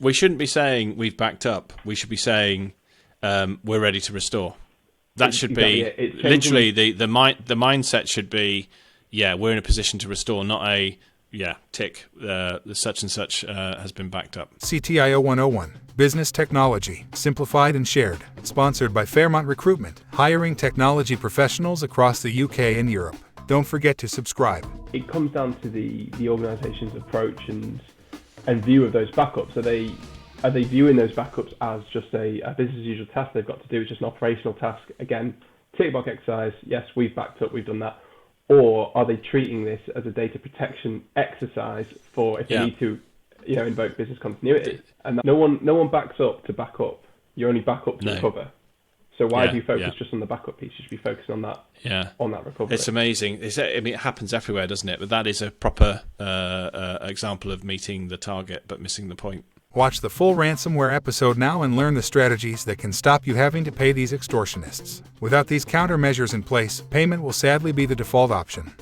We shouldn't be saying we've backed up. We should be saying we're ready to restore. That should be literally the mindset should be, yeah, we're in a position to restore, not a tick. The such and such has been backed up. CTIO 101, Business Technology, Simplified and Shared, sponsored by Fairmont Recruitment, hiring technology professionals across the UK and Europe. Don't forget to subscribe. It comes down to the organisation's approach and view of those backups. Are they viewing those backups as just a business as usual task they've got to do? It's just an operational task. Again, tick box exercise. Yes, we've backed up, we've done that. Or are they treating this as a data protection exercise for if they need to, invoke business continuity? And no one backs up to back up. You only back up to recover. So why do you focus just on the backup piece? You should be focusing on that. On that recovery. It's amazing. It happens everywhere, doesn't it? But that is a proper example of meeting the target but missing the point. Watch the full ransomware episode now and learn the strategies that can stop you having to pay these extortionists. Without these countermeasures in place, payment will sadly be the default option.